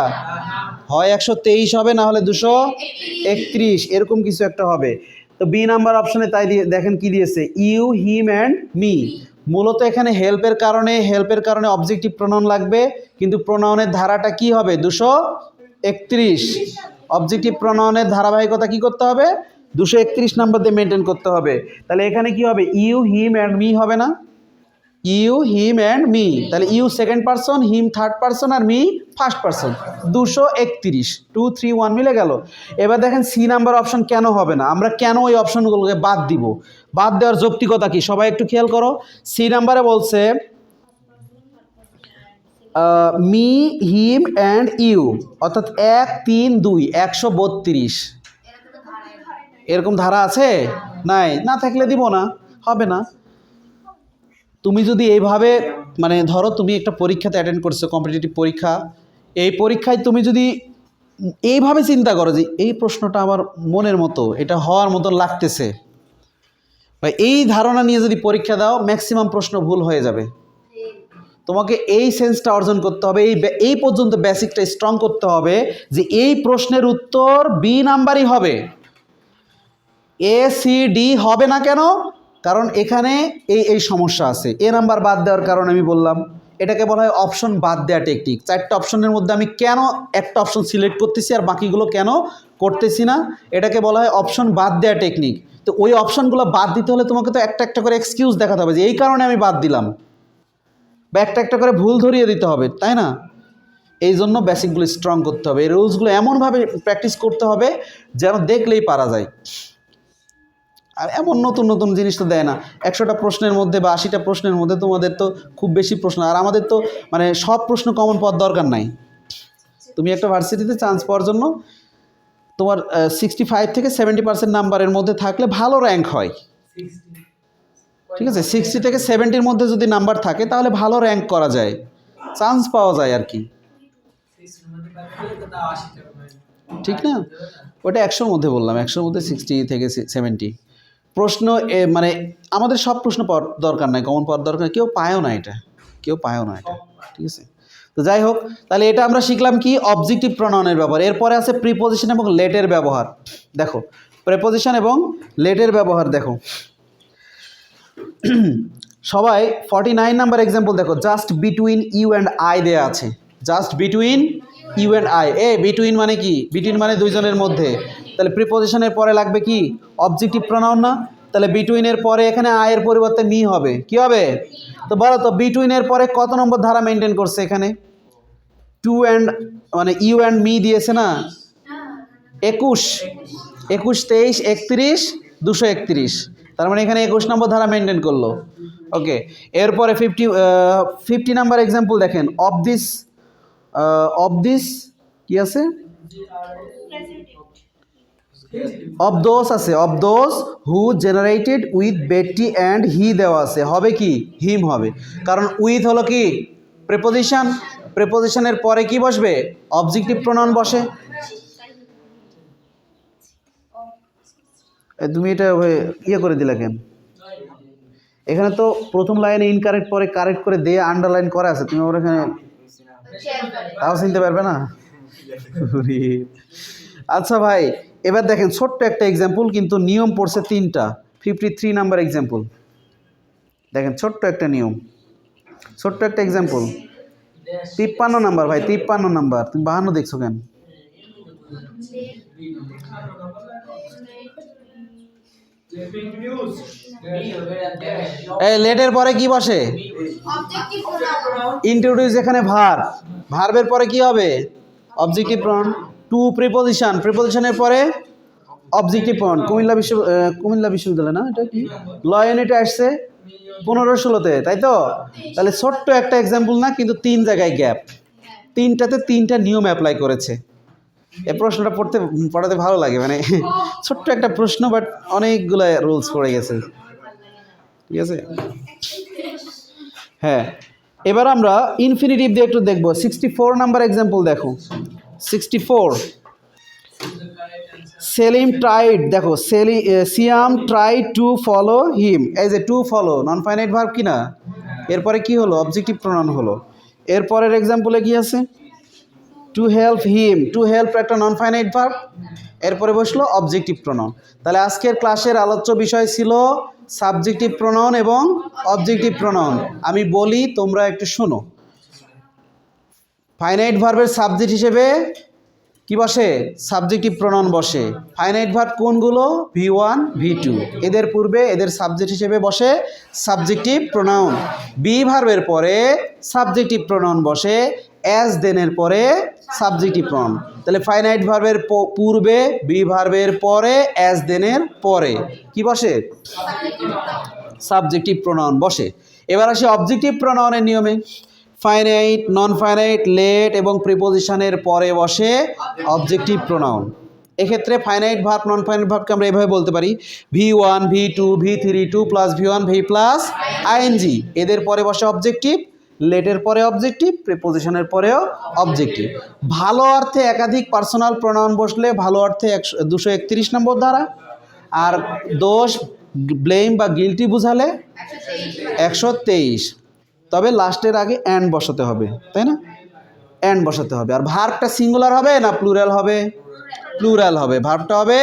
হয় 123 হবে, না হলে 231, এরকম কিছু একটা হবে। তো বি নাম্বার অপশনে তাই দিয়ে দেখেন কি দিয়েছে, ইউ, হিম অ্যান্ড মি। মূলত এখানে হেল্পের কারণে অবজেক্টিভ প্রনাউন লাগবে, কিন্তু প্রনাউনের ধারাটা কি হবে? 231। অবজেক্টিভ প্রনাউনের ধারাবাহিকতা কি করতে হবে? 231 নাম্বার দিয়ে মেনটেন করতে হবে। তাহলে এখানে কি হবে? ইউ, হিম অ্যান্ড মি হবে না? You, him and me. তাহলে you second person, him third person আর মি ফার্স্ট পার্সন। 231, 2, 3, 1 মিলে গেল। এবার দেখেন সি নাম্বার অপশন কেন হবে না? আমরা কেন ওই অপশনগুলোকে বাদ দিব? বাদ দেওয়ার যৌক্তিকতা কি সবাই একটু খেয়াল করো। সি নাম্বারে বলছে মি, হিম অ্যান্ড ইউ, অর্থাৎ 1, 3, 2, 132। এরকম ধারা আছে? নাই, না থাকলে দিব না, হবে না। তুমি যদি এইভাবে মানে ধরো তুমি একটা পরীক্ষাতে অ্যাটেন্ড করছো, কম্পিটিটিভ পরীক্ষা, এই পরীক্ষায় তুমি যদি এইভাবে চিন্তা করো যে এই প্রশ্নটা আমার মনের মতো, এটা হওয়ার মতো লাগতেছে, বা এই ধারণা নিয়ে যদি পরীক্ষা দাও, ম্যাক্সিমাম প্রশ্ন ভুল হয়ে যাবে। তোমাকে এই সেন্সটা অর্জন করতে হবে, এই পর্যন্ত বেসিকটা স্ট্রং করতে হবে যে এই প্রশ্নের উত্তর বি নাম্বারই হবে, এ, সি, ডি হবে না। কেন? কারণ এখানে এই সমস্যা আছে। এ নাম্বার বাদ দেওয়ার কারণ আমি বললাম, এটাকে বলা হয় অপশন বাদ দেওয়া টেকনিক। 4টা অপশনের মধ্যে আমি কেন একটা অপশন সিলেক্ট করতেছি আর বাকিগুলো কেন করতেছি না, এটাকে বলা হয় অপশন বাদ দেওয়া টেকনিক। তো ওই অপশনগুলো বাদ দিতে হলে তোমাকে তো একটা একটা করে এক্সকিউজ দেখাতে হবে যে এই কারণে আমি বাদ দিলাম, বা একটা একটা করে ভুল ধরিয়ে দিতে হবে, তাই না? এই জন্য বেসিকগুলো স্ট্রং করতে হবে, এই রুলসগুলো এমনভাবে প্র্যাকটিস করতে হবে যেন দেখলেই পারা যায়। আর এমন নতুন নতুন জিনিস তো দেয় না। 100টা প্রশ্নের মধ্যে বা 80টা প্রশ্নের মধ্যে তোমাদের তো খুব বেশি প্রশ্ন, আর আমাদের তো মানে সব প্রশ্ন কমন পাওয়ার দরকার নাই। তুমি একটা ভার্সিটিতে চান্স পাওয়ার জন্য তোমার 65 থেকে 70% নাম্বারের মধ্যে থাকলে ভালো র্যাঙ্ক হয়, ঠিক আছে? 60 থেকে 70-র মধ্যে যদি নাম্বার থাকে তাহলে ভালো র্যাঙ্ক করা যায়, চান্স পাওয়া যায় আর কি, ঠিক না? ওটা 100-র মধ্যে বললাম, 100-র মধ্যে 60 থেকে 70 প্রশ্ন। মানে আমাদের সব প্রশ্ন পাওয়ার দরকার নাই, কমন পাওয়ার দরকার, কেউ পায়ও না এটা, কেউ পায়ও না এটা, ঠিক আছে? তো যাই হোক, তাহলে এটা আমরা শিখলাম কি অবজেক্টিভ প্রোনাউনের ব্যবহার। এরপরে আছে প্রিপোজিশন এবং লেটের ব্যবহার। দেখো প্রিপোজিশন এবং লেটের ব্যবহার দেখো সবাই 49 নাম্বার এক্সাম্পল দেখো, just between you and I দেয়া আছে, just between you and I. Between মানে কি? বিটুইন মানে দুইজনের মধ্যে, তাহলে প্রিপোজিশনের পরে লাগবে কি? অবজেক্টিভ প্রোনাউন না? তাহলে বিটুইনের পরে এখানে আয়ের পরিবর্তে মি হবে, কি হবে? তো বলো তো বিটুইনের পরে কত নম্বর ধারা মেনটেন করছে এখানে? টু অ্যান্ড মানে ইউ অ্যান্ড মি দিয়েছে না, 21, 21, 23, 31, 231, তার মানে এখানে 21 নম্বর ধারা মেনটেন করলো। ওকে, এরপরে 50 নাম্বার এক্সাম্পল দেখেন, অফ দিস কি আছে? অফ দোজ আছে, of those who generated with Beti and he দেওয়া আছে, হবে কি? হিম হবে, কারণ উইথ হলো কি? প্রিপোজিশন, প্রিপোজিশনের পরে কি বসবে? অবজেক্টিভ প্রোনাউন বসে। তুমি এটা ইয়ে করে দিলা কেন? এখানে তো প্রথম লাইনে ইনকারেক্ট, পরে কারেক্ট করে দিয়ে আন্ডারলাইন করা আছে, তুমি ওর এখানে তাও চিনতে পারবে না। আচ্ছা ভাই, এবার দেখেন ছোট্ট একটা এক্সাম্পল, কিন্তু নিয়ম পড়ছে 3টা। 53 নাম্বার এক্সাম্পল দেখেন, ছোট্ট একটা নিয়ম, ছোট্ট একটা এক্সাম্পল। 53 নাম্বার ভাই, 53 নাম্বার, তুমি 52 দেখছো কেন? এই লেটের পরে কি বসে? ইন্ট্রোডিউস, এখানে ভার্বের পরে কি হবে? Objective pronoun. টু প্রিপোজিশন, প্রিপোজিশনের পরে অবজেক্টিভ প্রোনাউন। কুমিল্লা বিশ্ববিদ্যালয় না, এটা কি ল ইউনিটে আসছে 15-16-তে, তাই তো? তাহলে ছোট্ট একটা এক্সাম্পল না, কিন্তু 3 জায়গায় গ্যাপ, 3টাতে 3টা নিয়ম অ্যাপ্লাই করেছে। এই প্রশ্নটা পড়াতে ভালো লাগে, মানে ছোট্ট একটা প্রশ্ন বাট অনেকগুলো রুলস পড়ে গেছে, ঠিক আছে? হ্যাঁ, এবার আমরা ইনফিনিটিভ দিয়ে একটু দেখবো। 64 নাম্বার এক্সাম্পল দেখো, 64 সেলিম ট্রাইড, দেখো সিয়াম ট্রাই টু ফলো হিম, এই যে to follow non finite verb কি না? এরপরে কি হলো? অবজেক্টিভ প্রোনাউন হলো। এরপরের এক্সাম্পলে কি আছে? To help him, to help একটা নন ফাইনাইট ভার্ব, এরপরে বসলো অবজেক্টিভ প্রোনাউন। তাহলে আজকের ক্লাসের আলোচ্য বিষয় ছিল সাবজেক্টিভ প্রোনাউন এবং অবজেক্টিভ প্রোনাউন। আমি বলি, তোমরা একটু শোনো। ফাইনাইট ভার্বের সাবজেক্ট হিসেবে কি বসে? সাবজেক্টিভ প্রোনাউন বসে। ফাইনাইট ভার্ব কোনগুলো? V1, V2, এদের পূর্বে এদের সাবজেক্ট হিসেবে বসে সাবজেক্টিভ প্রোনাউন। বি ভার্বের পরে সাবজেক্টিভ প্রোনাউন বসে, অ্যাজ দেনের পরে সাবজেক্টিভ প্রোনাউন। তাহলে ফাইনাইট ভার্বের পূর্বে, বি ভার্বের পরে, অ্যাজ দেনের পরে কি বসে? সাবজেক্টিভ প্রোনাউন বসে। এবার আসি অবজেক্টিভ প্রোনাউনের নিয়মে। ফাইনাইট, নন ফাইনাইট, লেট এবং প্রিপোজিশনের পরে বসে অবজেক্টিভ প্রোনাউন। এক্ষেত্রে ফাইনাইট ভার্ব, নন ফাইনাইট ভার্বকে আমরা এভাবে বলতে পারি V1, V2, V3, 2 + V1, V + ing, এদের পরে বসে অবজেক্টিভ, লেটের পরে অবজেক্টিভ, প্রিপোজিশনের পরেও অবজেক্টিভ। ভালো অর্থে একাধিক পার্সোনাল প্রোনাউন বসলে ভালো অর্থে 231 নম্বর ধারা, আর দোষ, ব্লেম বা গিলটি বুঝালে 123। তবে লাস্টের আগে অ্যান্ড বসাতে হবে, তাই না? অ্যান্ড বসাতে হবে। আর ভার্বটা সিঙ্গুলার হবে না প্লুরাল হবে? প্লুরাল হবে, ভার্বটা হবে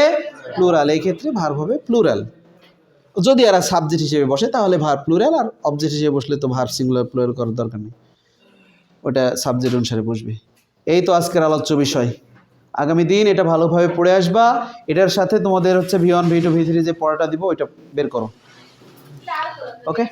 প্লুরাল, এই ক্ষেত্রে ভার্ব হবে প্লুরাল। যদি এরা সাবজেক্ট হিসেবে বসে তাহলে ভার্ব প্লুরাল, আর অবজেক্ট হিসেবে বসলে তো ভার্ব সিঙ্গুলার প্লুরাল করার দরকার নেই। ওটা সাবজেক্ট অনুসারে বসবে। এই তো আজকের আলোচ্য বিষয়। আগামী দিন এটা ভালোভাবে পড়ে আসবা। এটার সাথে তোমাদের হচ্ছে V1 V2 V3 যে পড়াটা দিব ওইটা বের করো। ওকে।